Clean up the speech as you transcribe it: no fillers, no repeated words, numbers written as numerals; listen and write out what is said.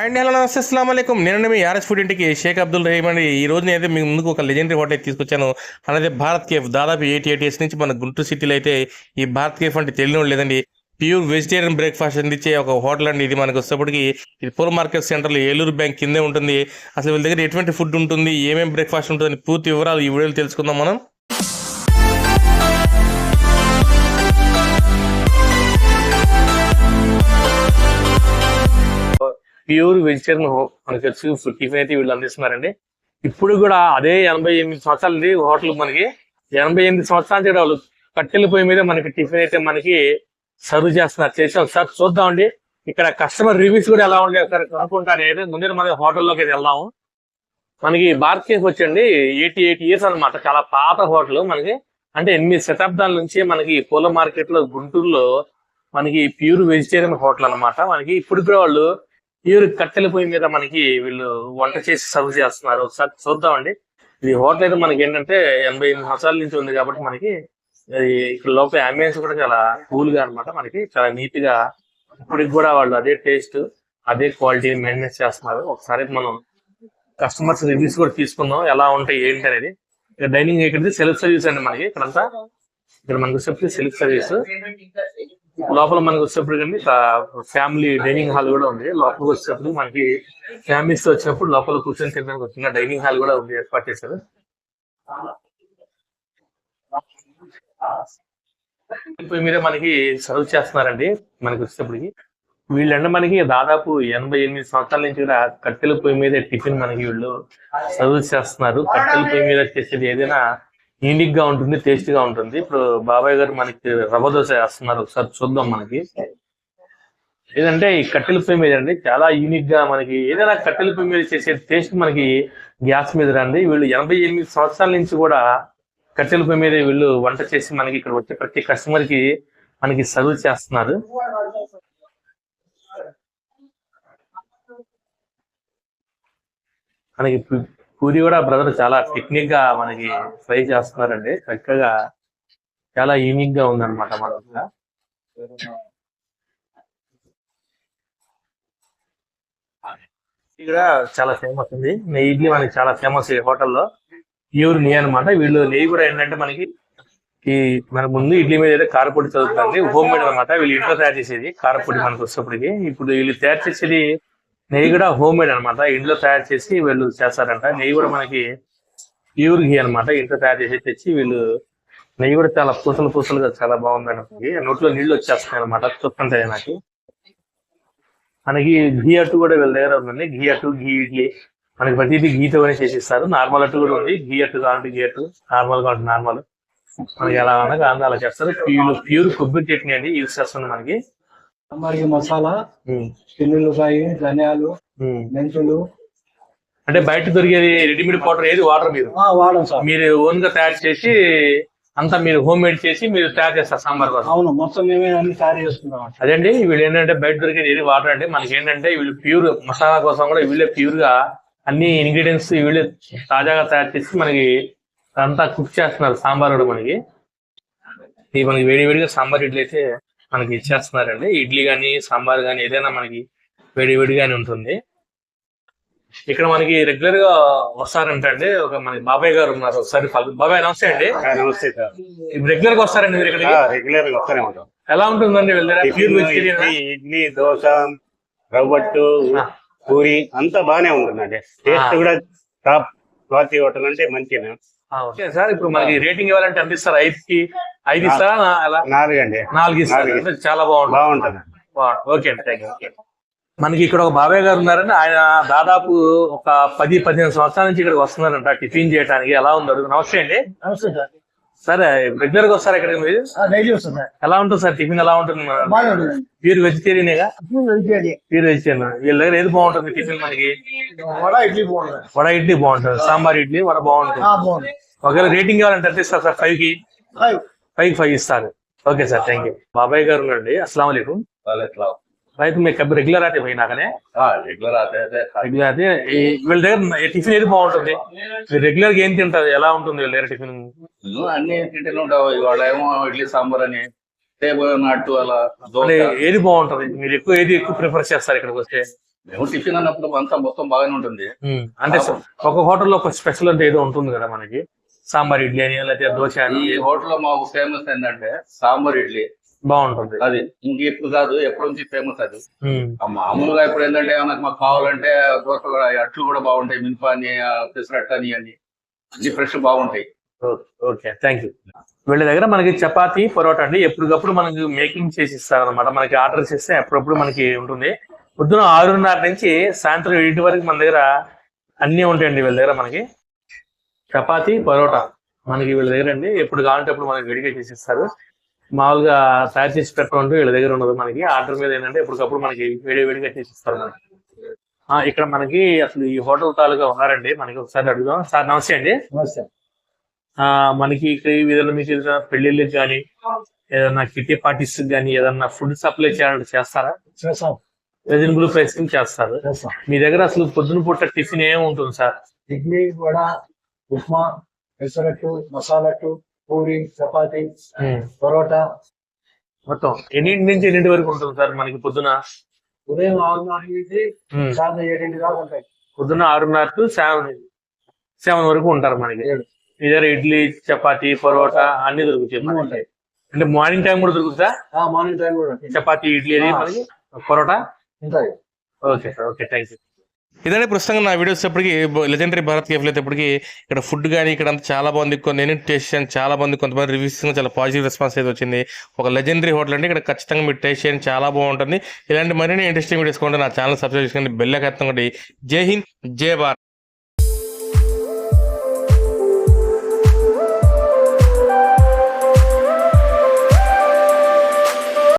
And hello నమస్తే అస్సలాము అలైకుం. నేను మీ ఆర్ఎస్ ఫుడ్ ఇంటికి షేక్ అబ్దుల్ రహీమ్ అండి. ఈ రోజు నేనైతే మీ ముందుకు ఒక లెజెండరీ హోటల్ తీసుకొచ్చాను. అలాగే భారత్ కేఫ్. దాదాపు 88 ఇయర్స్ నుంచి మన గుంటూరు సిటీలో అయితే ఈ భారత్ కేఫ్ అంటే తెలియడం లేదండి. ప్యూర్ వెజిటేరియన్ బ్రేక్ఫాస్ట్ అందించే ఒక హోటల్ అండి ఇది. మనకు వచ్చేప్పటికి ఇది పూర్ మార్కెట్ సెంటర్లో ఏలూరు బ్యాంక్ కిందే ఉంటుంది. అసలు వీళ్ళ దగ్గర ఎటువంటి ఫుడ్ ఉంటుంది, ఏమేమి బ్రేక్ఫాస్ట్ ఉంటుంది, పూర్తి వివరాలు ఈ వీడియోలో తెలుసుకుందాం మనం. ప్యూర్ వెజిటేరియన్ మనకి వచ్చి టిఫిన్ అయితే వీళ్ళు అందిస్తున్నారండి. ఇప్పుడు కూడా అదే 88 సంవత్సరాలు హోటల్. మనకి 88 సంవత్సరాల నుంచి వాళ్ళు కట్టెల పొయ్యి మీద మనకి టిఫిన్ అయితే మనకి సర్వ్ చేస్తున్నారు. చేసి ఒకసారి చూద్దామండి ఇక్కడ కస్టమర్ రివ్యూస్ కూడా ఎలా ఉంటాయి ఒకసారి కనుక్కుంటారు. అయితే ముందు మన హోటల్లోకి వెళ్దాము. మనకి భారత్ కేఫ్ వచ్చండి 88 ఇయర్స్ అనమాట. చాలా పాత హోటల్ మనకి. అంటే 8 శతాబ్దాల నుంచి మనకి పూల మార్కెట్ లో గుంటూరులో మనకి ప్యూర్ వెజిటేరియన్ హోటల్ అనమాట. మనకి ఇప్పుడు కూడా వాళ్ళు ప్యూర్ కట్టెల పొయ్యి మీద మనకి వీళ్ళు వంట చేసి సర్వ్ చేస్తున్నారు. ఒకసారి చూద్దామండి. ఇది హోటల్ అయితే మనకి ఏంటంటే 88 సంవత్సరాల నుంచి ఉంది కాబట్టి మనకి ఇక్కడ లోపల అంబియన్స్ కూడా చాలా కూల్ గా అనమాట. మనకి చాలా నీట్ గా ఇప్పటికి కూడా వాళ్ళు అదే టేస్ట్ అదే క్వాలిటీ మెయింటైన్ చేస్తున్నారు. ఒకసారి మనం కస్టమర్స్ రివ్యూస్ కూడా తీసుకుందాం ఎలా ఉంటాయి ఏంటి అనేది. ఇక్కడ డైనింగ్ ఇక్కడ సెల్ఫ్ సర్వీస్ అండి. మనకి ఇక్కడంతా ఇక్కడ మనకు వచ్చేప్పటికి సెల్ఫ్ సర్వీస్. లోపల మనకు వచ్చేప్పటికండి ఫ్యామిలీ డైనింగ్ హాల్ కూడా ఉంది. లోపలికి వచ్చేటప్పుడు మనకి ఫ్యామిలీస్ తో వచ్చినప్పుడు లోపల కూర్చొని తినడానికి వచ్చిన డైనింగ్ హాల్ కూడా ఉంది, ఏర్పాటు చేశారు. మీద మనకి సర్వ్ చేస్తున్నారండి. మనకి వచ్చేటప్పటికి వీళ్ళంటే మనకి దాదాపు 88 సంవత్సరాల నుంచి కూడా కట్టెల పొయ్యి మీద టిఫిన్ మనకి వీళ్ళు సర్వ్ చేస్తున్నారు. కట్టెల పొయ్యి మీద చేసేది ఏదైనా యూనిక్ గా ఉంటుంది, టేస్ట్ గా ఉంటుంది. ఇప్పుడు బాబాయ్ గారు మనకి రవ్వ దోశ వేస్తున్నారు. ఒకసారి చూద్దాం. మనకి ఏదంటే ఈ కట్టెల పొయ్యి మీద అండి చాలా యూనిక్ గా మనకి ఏదైనా కట్టెల పొయ్యి మీద చేసే టేస్ట్ మనకి గ్యాస్ మీద రండి. వీళ్ళు 88 సంవత్సరాల నుంచి కూడా కట్టెల పొయ్యి మీద వీళ్ళు వంట చేసి మనకి ఇక్కడ వచ్చే ప్రతి కస్టమర్ కి మనకి సర్వ్ చేస్తున్నారు. మనకి పూరి కూడా బ్రదర్ చాలా టెక్నిక్ గా మనకి ఫ్రై చేస్తున్నారండి. చక్కగా చాలా యూనిక్ గా ఉందన్నమాట. మనకి ఇక్కడ చాలా ఫేమస్ ఉంది నెయ్యి ఇడ్లీ. మనకి చాలా ఫేమస్ ఈ హోటల్లో. ప్యూర్ నెయ్యి అనమాట. వీళ్ళు నెయ్యి కూడా ఏంటంటే మనకి ఈ మన ముందు ఇడ్లీ మీద అయితే కారపొడి చదువుతుంది. హోమ్ మేడ్ అనమాట. వీళ్ళు ఇంట్లో తయారు చేసేది కారపొడి మనకు వచ్చేప్పటికి. ఇప్పుడు వీళ్ళు తయారు చేసేది నెయ్యి కూడా హోమ్ మేడ్ అనమాట. ఇంట్లో తయారు చేసి వీళ్ళు చేస్తారంట. నెయ్యి కూడా మనకి ప్యూర్ ఘీ అనమాట. ఇంట్లో తయారు చేసి తెచ్చి వీళ్ళు నెయ్యి కూడా చాలా పూసలుగా చాలా బాగుంది. నోట్లో నీళ్లు వచ్చేస్తున్నాయి అనమాట చూస్తుంటే నాకు. మనకి ఘీ అట్టు కూడా వీళ్ళ దగ్గర ఉందండి. ఘీ అట్టు, ఘీ ఇడ్లీ మనకి ప్రతిదీ ఘీతోనే చేసిస్తారు. నార్మల్ అట్టు కూడా ఉంది. ఘీ అట్టు కావాలంటే ఘీ అట్టు, నార్మల్ కావాలంటే నార్మల్. మనకి ఎలా ఉన్నా అలా చేస్తారు. ప్యూర్ కొబ్బరి చట్నీ అండి యూజ్ చేస్తుంది మనకి. సాంబార్కి మసాలా, చిన్నులపాయ, ధనియాలు, మెంతులు. అంటే బయట దొరికేది రెడీమేడ్ పౌడర్ ఏది వాటర్ మీరు వాడం సార్. మీరు ఓన్ గా తయారు చేసి అంతా మీరు హోమ్ మేడ్ చేసి మీరు తయారు చేస్తారు సాంబార్ కోసం? అవును, మొత్తం మేమే అన్ని తయారు చేసుకుంటాం. అదండి వీళ్ళు ఏంటంటే బయట దొరికేది ఏది వాటర్ అంటే మనకి ఏంటంటే వీళ్ళు ప్యూర్ మసాలా కోసం కూడా వీళ్ళే ప్యూర్ గా అన్ని ఇంగ్రీడియంట్స్ వీళ్ళే తాజాగా తయారు చేసి మనకి అంతా కుక్ చేస్తున్నారు. సాంబార్ కూడా మనకి వేడిగా సాంబార్ ఇడ్లీ అయితే మనకి ఇచ్చేస్తున్నారండి. ఇడ్లీ కానీ సాంబార్ కానీ ఏదైనా మనకి వేడిగానే ఉంటుంది. ఇక్కడ మనకి రెగ్యులర్ గా వస్తారంట అండి. ఒక మన బాబాయ్ గారు ఉన్నారు. ఒకసారి బాబాయ్ నమస్తే అండి. నమస్తే సార్. రెగ్యులర్ గా వస్తారండి మీరు ఇక్కడ? రెగ్యులర్ గా వస్తానే ఉంటాం. ఎలా ఉంటుందండి ప్యూర్ వెజిటేరియన్? ఇడ్లీ, దోశ, రవ్వట్టు, పూరి అంతా బాగానే ఉంటుందండి. టేస్ట్ కూడా టాప్ క్వాలిటీ హోటల్ అంటే మంచిగా. సార్ ఇప్పుడు మనకి రేటింగ్ ఇవ్వాలంటే ఎంత ఇస్తారు? 5 ఇస్తారా? 4 అండి. 4 ఇస్తారు. చాలా బాగుంటుంది. ఓకే అండి, థ్యాంక్ యూ. మనకి ఇక్కడ ఒక బాబాయ్ గారు ఉన్నారండి. ఆయన దాదాపు ఒక 10-15 సంవత్సరాల నుంచి ఇక్కడికి వస్తున్నారంట టిఫిన్ చేయడానికి. ఎలా ఉన్నారు? నమస్తే అండి. నమస్తే సార్. సరే రెగ్యులర్ గా వస్తారు ఇక్కడ మీరు? డైలీ వస్తుంది సార్. ఎలా ఉంటుంది సార్ టిఫిన్? ఎలా ఉంటుంది? ప్యూర్ వెజిటేరియనేగా? Pure vegetarian. వీళ్ళ దగ్గర ఏది బాగుంటుంది టిఫిన్? మనకి వడ ఇడ్లీ బాగుంటుంది. వడ ఇడ్లీ బాగుంటుంది. సాంబార్ ఇడ్లీ వడ బాగుంటుంది. ఒకవేళ రేటింగ్ ఇవ్వాలంటే ఎంత ఇస్తారు సార్? 5కి 5 ఇస్తారు. Okay sir, thank you. బాబాయ్ గారు ఉన్నారండి. అస్సలం वालेकुम. రైతు మీకు కబ్బి రెగ్యులర్ అయితే పోయి నాకనే రెగ్యులర్ అయితే వీళ్ళ దగ్గర టిఫిన్ ఏది బాగుంటుంది? రెగ్యులర్ గా ఏం తింటారు? ఎలా ఉంటుంది వీళ్ళ దగ్గర టిఫిన్? అన్ని తింటూనే ఉంటావు. ఇవాళ ఏమో ఇడ్లీ సాంబార్ అని, టేబుల్ నట్టు అలా. ఏది బాగుంటది? మీరు ఏది ఎక్కువ ప్రిఫర్ చేస్తారు ఇక్కడికి వస్తే? మేము టిఫిన్ అన్నప్పుడు అంతా మొత్తం బాగానే ఉంటుంది. అంటే ఒక హోటల్లో ఒక స్పెషల్ అంటే ఏదో ఉంటుంది కదా మనకి, సాంబార్ ఇడ్లీ అని లేకపోతే దోశ అని ఈ హోటల్లో మాకు ఫేమస్ ఏంటంటే సాంబార్ ఇడ్లీ. బాగుంటుంది. అది ఇంక ఇప్పుడు కాదు, ఎప్పటి నుంచి ఫేమస్ అది. ఉమ్, మామూలుగా ఇప్పుడు ఏంటంటే మాకు కావాలంటే దోశ కూడా, అట్లు కూడా బాగుంటాయి, మినప అని పెసరట్టు అని అన్ని ఫ్రెష్ బాగుంటాయి. Okay, thank you. వీళ్ళ దగ్గర మనకి చపాతీ పరోటా అండి ఎప్పటికప్పుడు మనకి మేకింగ్ చేసి ఇస్తారు అనమాట. మనకి ఆర్డర్ చేస్తే అప్పుడప్పుడు మనకి ఉంటుంది. పొద్దున 6:30 నుంచి సాయంత్రం 7 వరకు మన దగ్గర అన్నీ ఉంటాయండి వీళ్ళ దగ్గర. మనకి చపాతీ పరోటా మనకి వీళ్ళ దగ్గర అండి ఎప్పుడు కావాలంటే అప్పుడు మనకి వేడిగా చేసి ఇస్తారు. మామూలుగా తయారు చేసి పెట్టడం వీళ్ళ దగ్గర ఉండదు. మనకి ఆర్డర్ మీద ఏంటంటే ఎప్పటికప్పుడు మనకి వేడిగా చేసి ఇస్తారు మనకి. ఇక్కడ మనకి అసలు ఈ హోటల్ తాలూకా ఉన్నారండి, మనకి ఒకసారి అడుగుదాం. సార్ నమస్తే అండి. నమస్తే. మనకి ఇక్కడ ఈ విధంగా మీకు ఏదైనా పెళ్లిళ్ళకి కానీ ఏదైనా కిట్టి పార్టీస్ కానీ ఏదన్నా ఫుడ్ సప్లై చేయాలంటే చేస్తారా? చేస్తాం రీజనబుల్ ప్రైస్ కి చేస్తారు. చేస్తాం. మీ దగ్గర అసలు పొద్దున పూట టిఫిన్ ఏమి ఉంటుంది సార్? ఇడ్లీ, వడ, ఉప్మా, పెసరట్టు, మసాలట్టు, పూరి, చపాతి, పరోటా. మొత్తం ఎన్నింటి నుంచి ఎన్నింటి వరకు ఉంటుంది సార్ మనకి పొద్దున? ఉదయం 6:30 నుంచి ఉమ్, సాయంత్రం 7 దాకా ఉంటాయి. పొద్దున 6:30 to 7 వరకు ఉంటారు మనకి. మీ దగ్గర ఇడ్లీ, చపాతీ, పరోటా అన్ని దొరుకుతాయి అన్నీ మనకి. ఉంటాయి. అంటే మార్నింగ్ టైం కూడా దొరుకుతుందా? మార్నింగ్ టైం కూడా ఉంటాయి. చపాతీ, ఇడ్లీ అది మనకి, పరోటా. ఉంటాయి. Okay sir, okay, thank you. ఇదండి ప్రస్తుతం నా వీడియోస్ ఎప్పటికి లెజెండరీ భారత్ కేఫ్లో అయితే ఇప్పటికి ఇక్కడ ఫుడ్ కానీ ఇక్కడ అంతా చాలా బాగుంది. నేను టేస్ట్ చేశాను, చాలా బాగుంది. కొంతమంది రివ్యూస్ చాలా పాజిటివ్ రెస్పాన్స్ అయితే వచ్చింది. ఒక లెజెండరీ హోటల్ అంటే ఇక్కడ ఖచ్చితంగా మీరు టేస్ట్ చేయండి, చాలా బాగుంటుంది. ఇలాంటి మరిన్ని ఇంట్రెస్టింగ్ వీడియోస్ కూడా నా ఛానల్ సబ్స్క్రైబ్ చేసుకోండి, బెల్ ఐకాన్ కొట్టండి. జై హింద్, జై భారత్.